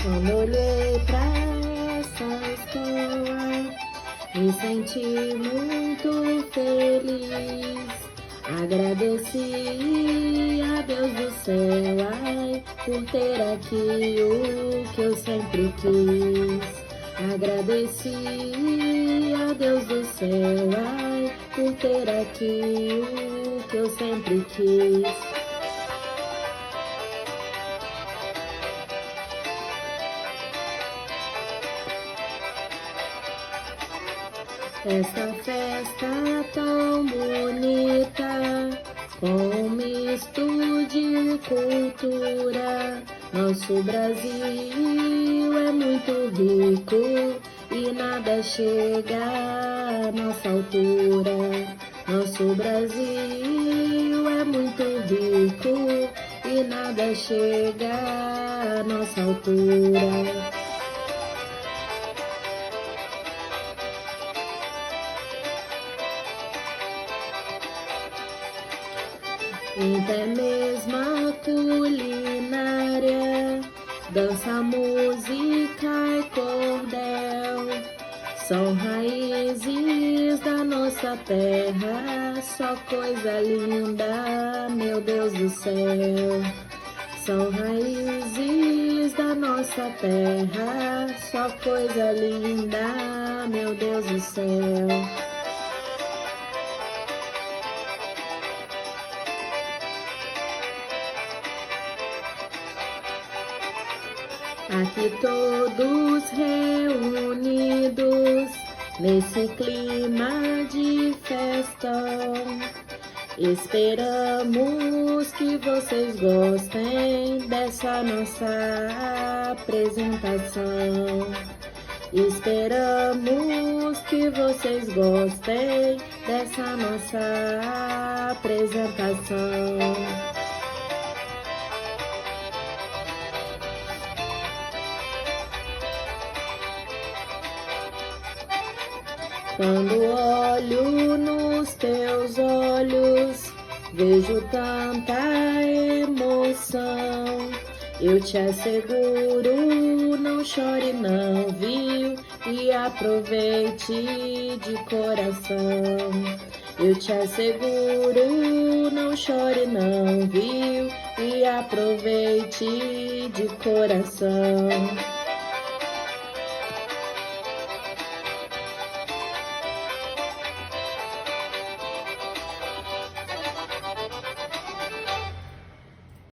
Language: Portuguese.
Quando olhei pra essa escola, me senti muito feliz. Agradeci a Deus do céu, ai, por ter aqui o que eu sempre quis. Agradeci a Deus do céu, ai, por ter aqui o que eu sempre quis. Esta festa tão bonita, com um misto de cultura. Nosso Brasil é muito rico e nada chega à nossa altura. Nosso Brasil é muito rico e nada chega à nossa altura. Até mesmo a culinária, dança, música e cordel, são raízes da nossa terra, só coisa linda, meu Deus do céu. São raízes da nossa terra, só coisa linda, meu Deus do céu. Aqui todos reunidos nesse clima de festa. Esperamos que vocês gostem dessa nossa apresentação. Esperamos que vocês gostem dessa nossa apresentação. Quando olho nos teus olhos, vejo tanta emoção. Eu te asseguro, não chore não, viu? E aproveite de coração. Eu te asseguro, não chore não, viu? E aproveite de coração.